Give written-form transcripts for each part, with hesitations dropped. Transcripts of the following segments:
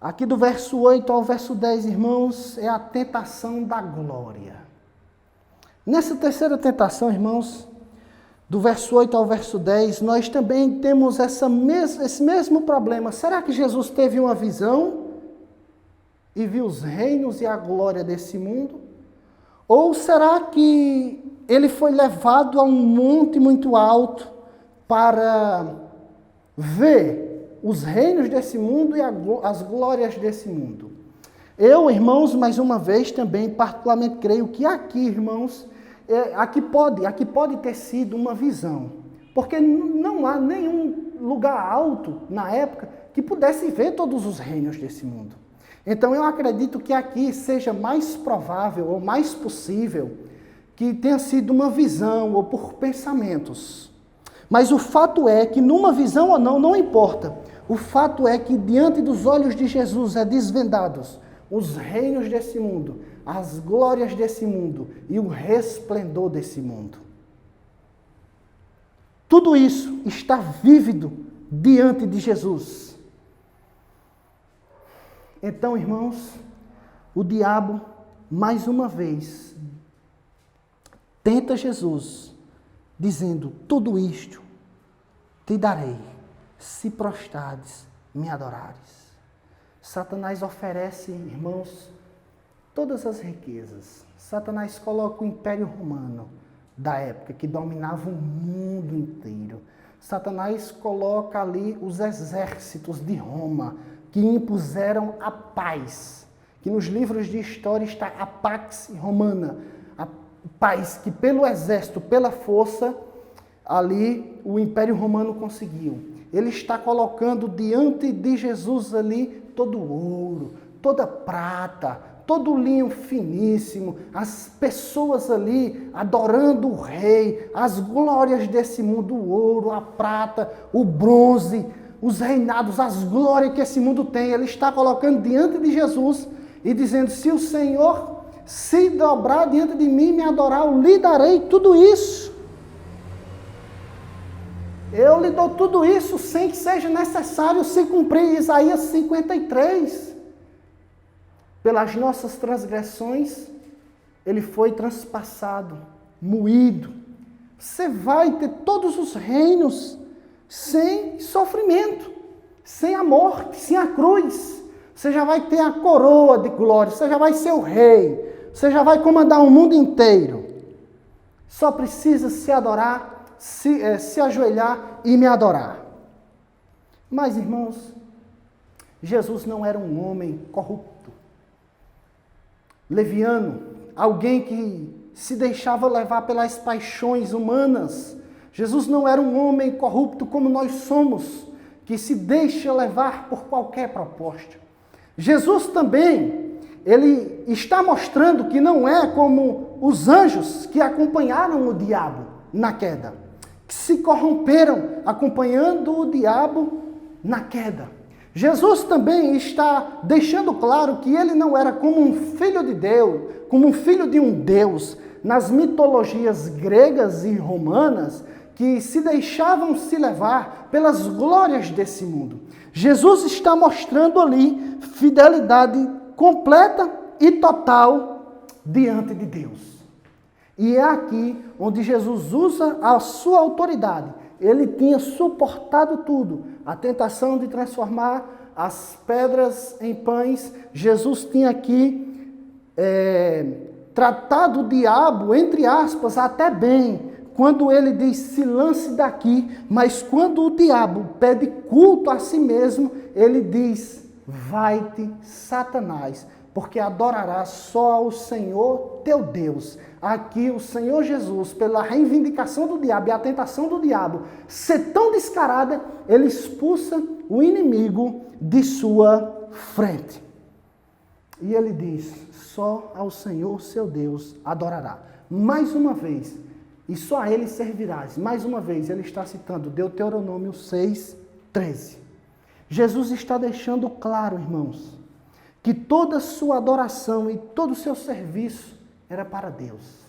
Aqui do verso 8 ao verso 10, irmãos, é a tentação da glória. Nessa terceira tentação, irmãos, do verso 8 ao verso 10, nós também temos esse mesmo problema. Será que Jesus teve uma visão e viu os reinos e a glória desse mundo? Ou será que ele foi levado a um monte muito alto para ver os reinos desse mundo e as glórias desse mundo? Eu, irmãos, mais uma vez também particularmente creio que aqui, irmãos, aqui pode ter sido uma visão, porque não há nenhum lugar alto na época que pudesse ver todos os reinos desse mundo. Então eu acredito que aqui seja mais provável ou mais possível que tenha sido uma visão ou por pensamentos. Mas o fato é que numa visão ou não importa. O fato é que diante dos olhos de Jesus é desvendados os reinos desse mundo, as glórias desse mundo e o resplendor desse mundo. Tudo isso está vívido diante de Jesus. Então, irmãos, o diabo, mais uma vez, tenta Jesus, dizendo: tudo isto te darei, se prostrares, me adorares. Satanás oferece, irmãos, todas as riquezas. Satanás coloca o Império Romano da época, que dominava o mundo inteiro. Satanás coloca ali os exércitos de Roma, que impuseram a paz. Que nos livros de história está a Pax Romana, a paz que pelo exército, pela força, ali o Império Romano conseguiu. Ele está colocando diante de Jesus ali todo o ouro, toda a prata, todo o linho finíssimo, as pessoas ali adorando o rei, as glórias desse mundo, o ouro, a prata, o bronze, os reinados, as glórias que esse mundo tem. Ele está colocando diante de Jesus e dizendo: se o Senhor se dobrar diante de mim e me adorar, eu lhe darei tudo isso. Eu lhe dou tudo isso sem que seja necessário se cumprir Isaías 53. Pelas nossas transgressões, ele foi transpassado, moído. Você vai ter todos os reinos sem sofrimento, sem a morte, sem a cruz. Você já vai ter a coroa de glória, você já vai ser o rei, você já vai comandar o mundo inteiro. Só precisa se adorar, se ajoelhar e me adorar. Mas, irmãos, Jesus não era um homem corrupto, leviano, alguém que se deixava levar pelas paixões humanas. Jesus não era um homem corrupto como nós somos, que se deixa levar por qualquer proposta. Jesus também, ele está mostrando que não é como os anjos que acompanharam o diabo na queda, que se corromperam acompanhando o diabo na queda. Jesus também está deixando claro que ele não era como um filho de Deus, como um filho de um Deus, nas mitologias gregas e romanas, que se deixavam se levar pelas glórias desse mundo. Jesus está mostrando ali fidelidade completa e total diante de Deus. E é aqui onde Jesus usa a sua autoridade. Ele tinha suportado tudo. A tentação de transformar as pedras em pães. Jesus tinha aqui tratado o diabo, entre aspas, até bem, quando ele diz: se lance daqui. Mas quando o diabo pede culto a si mesmo, ele diz: vai-te, Satanás, porque adorarás só ao Senhor teu Deus. Aqui o Senhor Jesus, pela reivindicação do diabo e a tentação do diabo ser tão descarada, ele expulsa o inimigo de sua frente. E ele diz: só ao Senhor seu Deus adorará. Mais uma vez, e só a ele servirás. Mais uma vez, ele está citando Deuteronômio 6:13. Jesus está deixando claro, irmãos, que toda a sua adoração e todo o seu serviço era para Deus.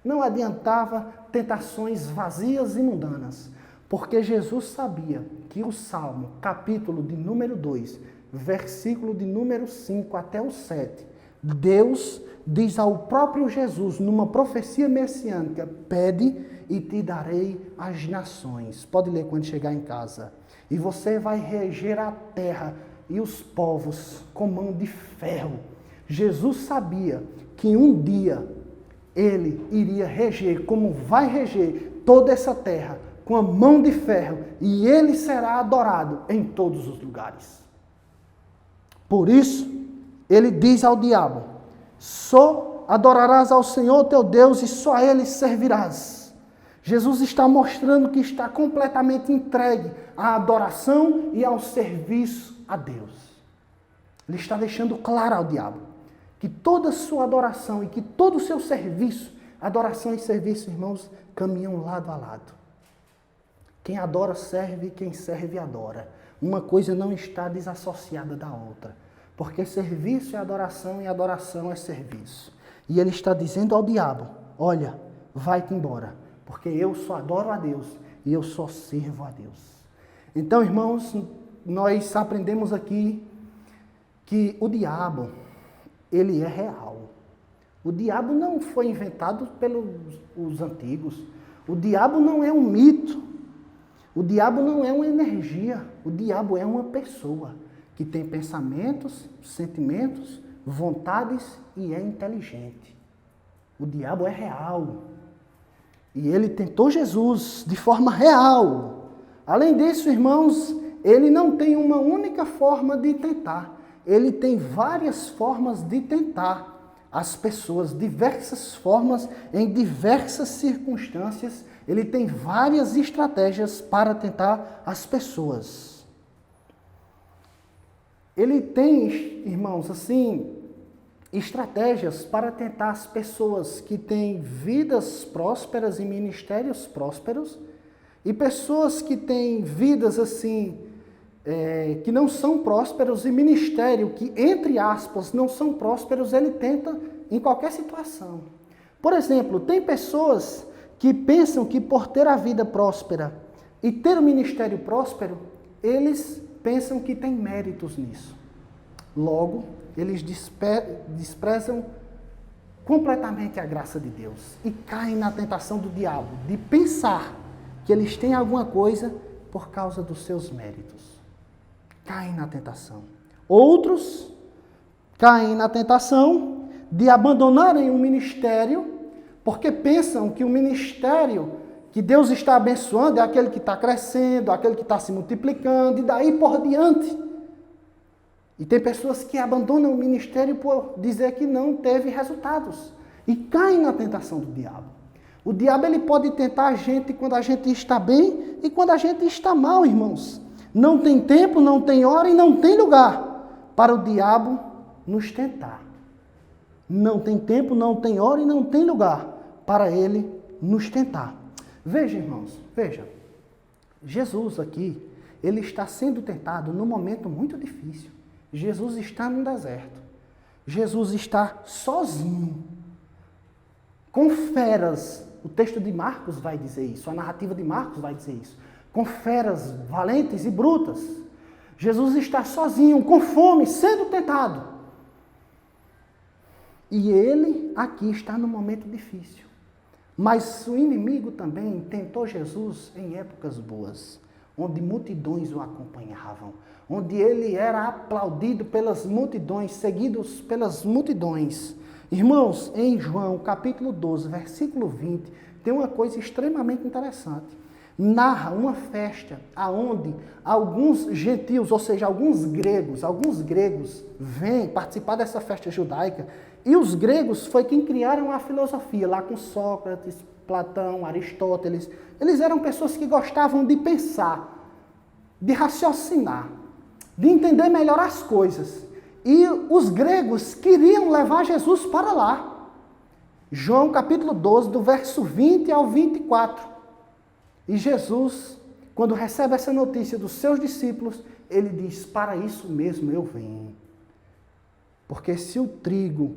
Não adiantava tentações vazias e mundanas, porque Jesus sabia que o Salmo, capítulo de número 2, versículo de número 5 até o 7, Deus diz ao próprio Jesus, numa profecia messiânica, pede e te darei as nações. Pode ler quando chegar em casa. E você vai reger a terra e os povos com mão de ferro. Jesus sabia que um dia ele iria reger, como vai reger toda essa terra, com a mão de ferro, e ele será adorado em todos os lugares. Por isso, ele diz ao diabo, só adorarás ao Senhor teu Deus e só a ele servirás. Jesus está mostrando que está completamente entregue à adoração e ao serviço a Deus. Ele está deixando claro ao diabo que toda a sua adoração e que todo o seu serviço, adoração e serviço, irmãos, caminham lado a lado. Quem adora serve, quem serve adora. Uma coisa não está desassociada da outra. Porque serviço é adoração e adoração é serviço. E ele está dizendo ao diabo, olha, vai-te embora, porque eu só adoro a Deus e eu só sirvo a Deus. Então, irmãos, nós aprendemos aqui que o diabo, ele é real. O diabo não foi inventado pelos antigos. O diabo não é um mito. O diabo não é uma energia. O diabo é uma pessoa que tem pensamentos, sentimentos, vontades e é inteligente. O diabo é real. E ele tentou Jesus de forma real. Além disso, irmãos, ele não tem uma única forma de tentar. Ele tem várias formas de tentar as pessoas, diversas formas, em diversas circunstâncias. Ele tem várias estratégias para tentar as pessoas. Ele tem, irmãos, assim, estratégias para tentar as pessoas que têm vidas prósperas e ministérios prósperos e pessoas que têm vidas, assim, que não são prósperos e ministério que, entre aspas, não são prósperos, ele tenta em qualquer situação. Por exemplo, tem pessoas que pensam que por ter a vida próspera e ter o ministério próspero, eles pensam que tem méritos nisso. Logo, eles desprezam completamente a graça de Deus e caem na tentação do diabo de pensar que eles têm alguma coisa por causa dos seus méritos. Caem na tentação. Outros caem na tentação de abandonarem o ministério porque pensam que o ministério que Deus está abençoando é aquele que está crescendo, aquele que está se multiplicando, e daí por diante. E tem pessoas que abandonam o ministério por dizer que não teve resultados. E caem na tentação do diabo. O diabo ele pode tentar a gente quando a gente está bem e quando a gente está mal, irmãos. Não tem tempo, não tem hora e não tem lugar para o diabo nos tentar. Não tem tempo, não tem hora e não tem lugar para ele nos tentar. Veja, irmãos, veja. Jesus aqui, ele está sendo tentado num momento muito difícil. Jesus está no deserto. Jesus está sozinho. Com feras. O texto de Marcos vai dizer isso. A narrativa de Marcos vai dizer isso. Com feras valentes e brutas. Jesus está sozinho, com fome, sendo tentado. E ele aqui está num momento difícil. Mas o inimigo também tentou Jesus em épocas boas, onde multidões o acompanhavam, onde ele era aplaudido pelas multidões, seguidos pelas multidões. Irmãos, em João capítulo 12, versículo 20, tem uma coisa extremamente interessante. Narra uma festa aonde alguns gentios, ou seja, alguns gregos vêm participar dessa festa judaica. E os gregos foi quem criaram a filosofia, lá com Sócrates, Platão, Aristóteles. Eles eram pessoas que gostavam de pensar, de raciocinar, de entender melhor as coisas. E os gregos queriam levar Jesus para lá. João capítulo 12, do verso 20 ao 24. E Jesus, quando recebe essa notícia dos seus discípulos, ele diz, para isso mesmo eu vim. Porque se o trigo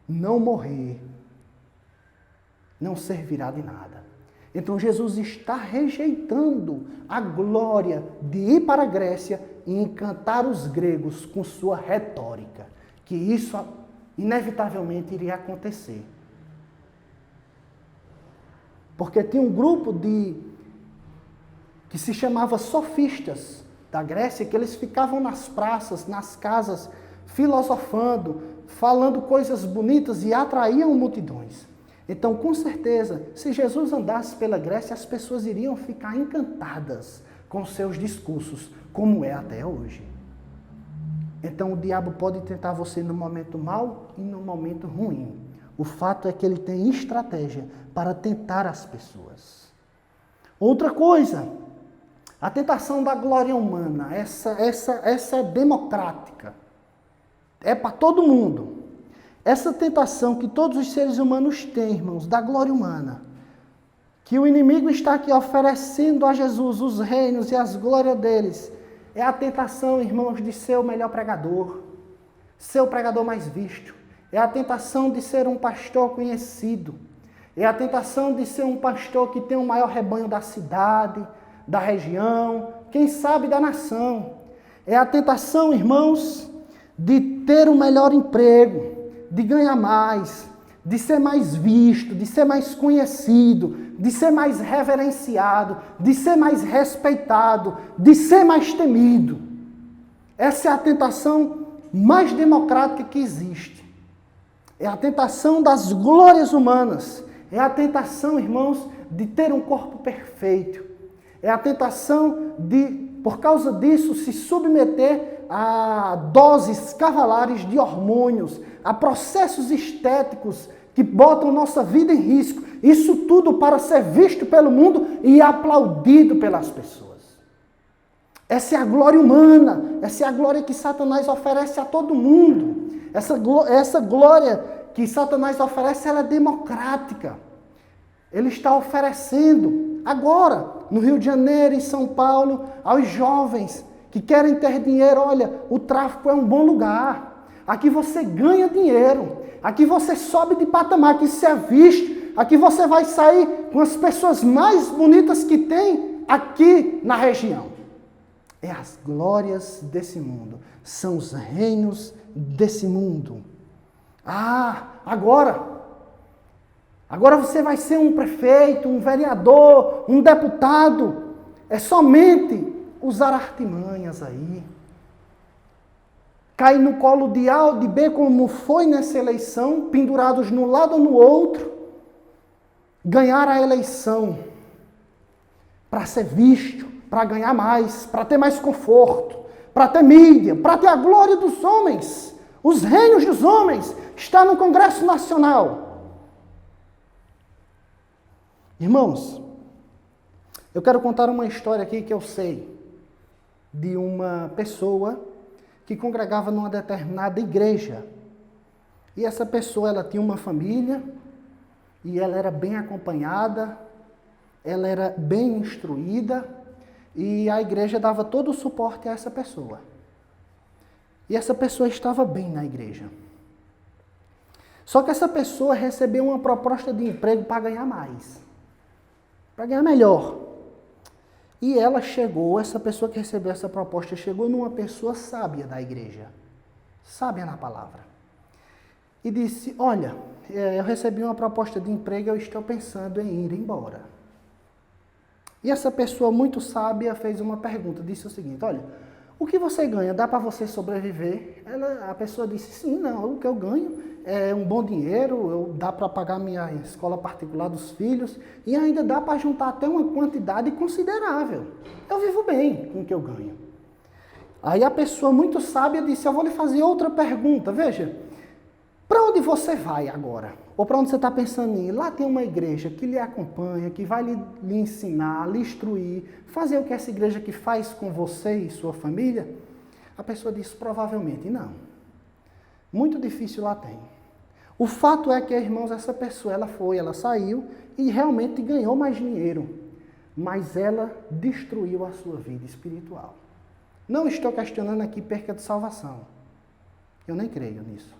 não morrer, não servirá de nada. Então Jesus está rejeitando a glória de ir para a Grécia em encantar os gregos com sua retórica, que isso inevitavelmente iria acontecer. Porque tinha um grupo que se chamava sofistas da Grécia, que eles ficavam nas praças, nas casas, filosofando, falando coisas bonitas e atraíam multidões. Então, com certeza, se Jesus andasse pela Grécia, as pessoas iriam ficar encantadas com seus discursos, como é até hoje. Então, o diabo pode tentar você no momento mau e no momento ruim. O fato é que ele tem estratégia para tentar as pessoas. Outra coisa, a tentação da glória humana, essa é democrática. É para todo mundo. Essa tentação que todos os seres humanos têm, irmãos, da glória humana, que o inimigo está aqui oferecendo a Jesus os reinos e as glórias deles, é a tentação, irmãos, de ser o melhor pregador, ser o pregador mais visto. É a tentação de ser um pastor conhecido. É a tentação de ser um pastor que tem o maior rebanho da cidade, da região, quem sabe da nação. É a tentação, irmãos, de ter o melhor emprego, de ganhar mais, de ser mais visto, de ser mais conhecido, de ser mais reverenciado, de ser mais respeitado, de ser mais temido. Essa é a tentação mais democrática que existe. É a tentação das glórias humanas. É a tentação, irmãos, de ter um corpo perfeito. É a tentação de, por causa disso, se submeter a doses cavalares de hormônios, a processos estéticos que botam nossa vida em risco. Isso tudo para ser visto pelo mundo e aplaudido pelas pessoas. Essa é a glória humana. Essa é a glória que Satanás oferece a todo mundo. Essa glória que Satanás oferece, ela é democrática. Ele está oferecendo agora, no Rio de Janeiro, em São Paulo, aos jovens que querem ter dinheiro. Olha, o tráfico é um bom lugar. Aqui você ganha dinheiro. Aqui você sobe de patamar, aqui você é visto. Aqui você vai sair com as pessoas mais bonitas que tem aqui na região. É as glórias desse mundo. São os reinos desse mundo. Agora você vai ser um prefeito, um vereador, um deputado. É somente usar artimanhas aí. Cair no colo de A ou de B, como foi nessa eleição, pendurados no lado ou no outro. Ganhar a eleição para ser visto, para ganhar mais, para ter mais conforto, para ter mídia, para ter a glória dos homens. Os reinos dos homens está no Congresso Nacional. Irmãos, eu quero contar uma história aqui que eu sei de uma pessoa que congregava numa determinada igreja. E essa pessoa, ela tinha uma família e ela era bem acompanhada, ela era bem instruída e a igreja dava todo o suporte a essa pessoa. E essa pessoa estava bem na igreja. Só que essa pessoa recebeu uma proposta de emprego para ganhar mais, para ganhar melhor. E ela chegou, essa pessoa que recebeu essa proposta, chegou numa pessoa sábia da igreja, sábia na palavra, e disse: olha, eu recebi uma proposta de emprego, eu estou pensando em ir embora. E essa pessoa muito sábia fez uma pergunta, disse o seguinte: olha, o que você ganha? Dá para você sobreviver? A pessoa disse: sim, não, o que eu ganho é um bom dinheiro, dá para pagar minha escola particular dos filhos e ainda dá para juntar até uma quantidade considerável. Eu vivo bem com o que eu ganho. Aí a pessoa muito sábia disse: eu vou lhe fazer outra pergunta. Veja, para onde você vai agora? Ou para onde você está pensando em ir? Lá tem uma igreja que lhe acompanha, que vai lhe ensinar, lhe instruir, fazer o que essa igreja que faz com você e sua família? A pessoa disse: provavelmente não. Muito difícil lá tem. O fato é que, irmãos, essa pessoa, ela saiu e realmente ganhou mais dinheiro, mas ela destruiu a sua vida espiritual. Não estou questionando aqui perca de salvação. Eu nem creio nisso.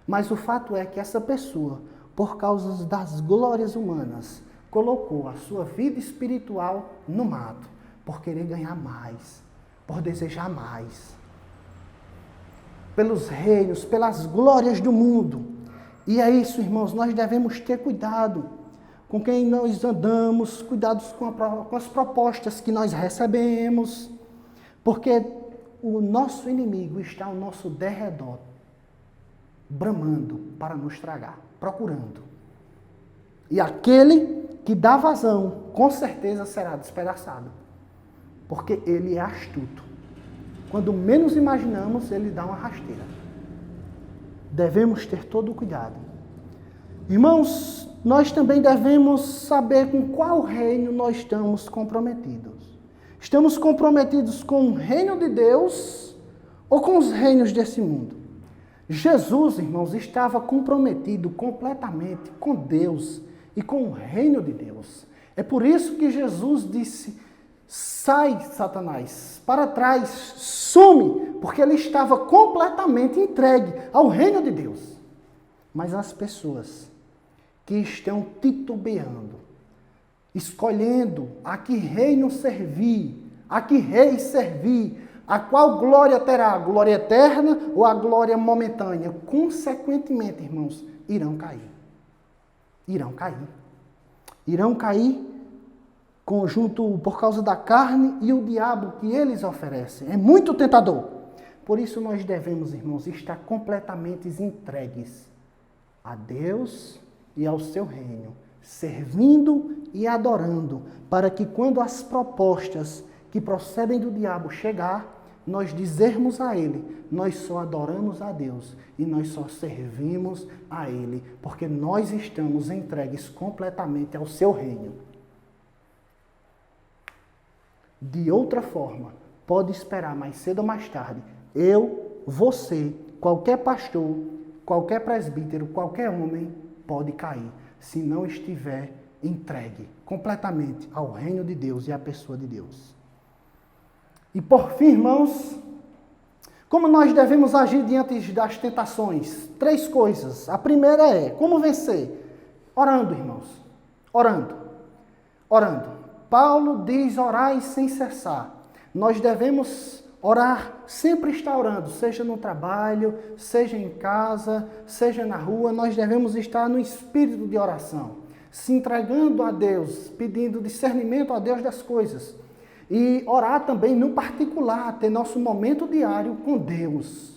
Mas o fato é que essa pessoa, por causa das glórias humanas, colocou a sua vida espiritual no mato, por querer ganhar mais, por desejar mais. Pelos reinos, pelas glórias do mundo. E é isso, irmãos, nós devemos ter cuidado com quem nós andamos, cuidados com as propostas que nós recebemos, porque o nosso inimigo está ao nosso derredor, bramando para nos tragar, procurando. E aquele que dá vazão, com certeza será despedaçado, porque ele é astuto. Quando menos imaginamos, ele dá uma rasteira. Devemos ter todo o cuidado. Irmãos, nós também devemos saber com qual reino nós estamos comprometidos. Estamos comprometidos com o reino de Deus ou com os reinos desse mundo? Jesus, irmãos, estava comprometido completamente com Deus e com o reino de Deus. É por isso que Jesus disse: sai, Satanás, para trás, some, porque ele estava completamente entregue ao reino de Deus. Mas as pessoas que estão titubeando, escolhendo a que reino servir, a que rei servir, a qual glória terá, a glória eterna ou a glória momentânea, consequentemente, irmãos, irão cair. Irão cair. Irão cair conjunto por causa da carne e o diabo que eles oferecem. É muito tentador. Por isso nós devemos, irmãos, estar completamente entregues a Deus e ao seu reino, servindo e adorando, para que quando as propostas que procedem do diabo chegar, nós dizermos a ele: nós só adoramos a Deus e nós só servimos a ele, porque nós estamos entregues completamente ao seu reino. De outra forma, pode esperar mais cedo ou mais tarde, eu, você, qualquer pastor, qualquer presbítero, qualquer homem pode cair, se não estiver entregue completamente ao reino de Deus e à pessoa de Deus. E por fim, irmãos, como nós devemos agir diante das tentações? 3 coisas. A primeira é, como vencer? Orando, irmãos. Orando. Orando. Paulo diz: orai sem cessar. Nós devemos orar, sempre estar orando, seja no trabalho, seja em casa, seja na rua. Nós devemos estar no espírito de oração, se entregando a Deus, pedindo discernimento a Deus das coisas. E orar também no particular, ter nosso momento diário com Deus.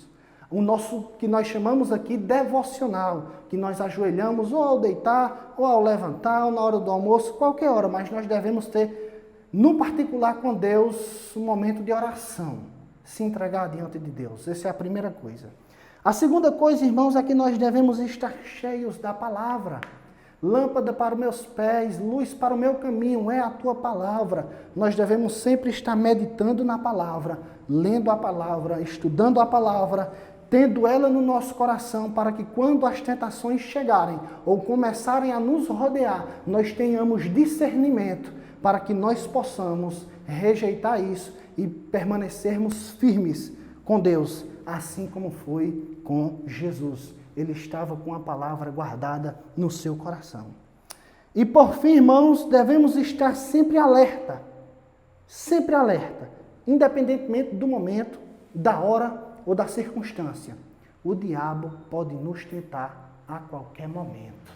O nosso, que nós chamamos aqui, devocional, que nós ajoelhamos ou ao deitar, ou ao levantar, ou na hora do almoço, qualquer hora, mas nós devemos ter, no particular com Deus, um momento de oração, se entregar diante de Deus. Essa é a primeira coisa. A segunda coisa, irmãos, é que nós devemos estar cheios da palavra. Lâmpada para os meus pés, luz para o meu caminho, é a tua palavra. Nós devemos sempre estar meditando na palavra, lendo a palavra, estudando a palavra, tendo ela no nosso coração, para que quando as tentações chegarem ou começarem a nos rodear, nós tenhamos discernimento para que nós possamos rejeitar isso e permanecermos firmes com Deus, assim como foi com Jesus. Ele estava com a palavra guardada no seu coração. E por fim, irmãos, devemos estar sempre alerta, independentemente do momento, da hora ou da circunstância. O diabo pode nos tentar a qualquer momento.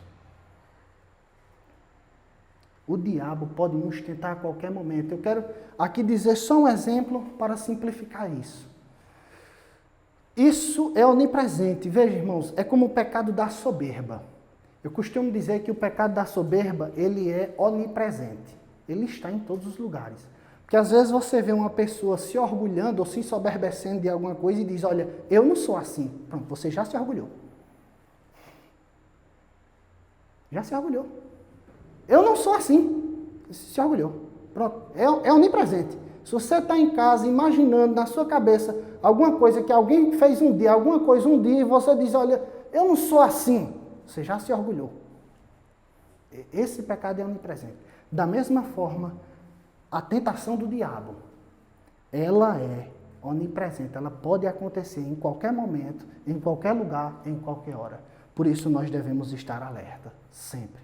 O diabo pode nos tentar a qualquer momento. Eu quero aqui dizer só um exemplo para simplificar isso. Isso é onipresente. Veja, irmãos, é como o pecado da soberba. Eu costumo dizer que o pecado da soberba, ele é onipresente. Ele está em todos os lugares. Porque às vezes você vê uma pessoa se orgulhando ou se soberbecendo de alguma coisa e diz: olha, eu não sou assim. Pronto, você já se orgulhou. Já se orgulhou. Eu não sou assim. Se orgulhou. Pronto, é onipresente. Se você está em casa imaginando na sua cabeça alguma coisa que alguém fez um dia, alguma coisa um dia, e você diz: olha, eu não sou assim, você já se orgulhou. Esse pecado é onipresente. Da mesma forma, a tentação do diabo, ela é onipresente, ela pode acontecer em qualquer momento, em qualquer lugar, em qualquer hora. Por isso nós devemos estar alerta, sempre.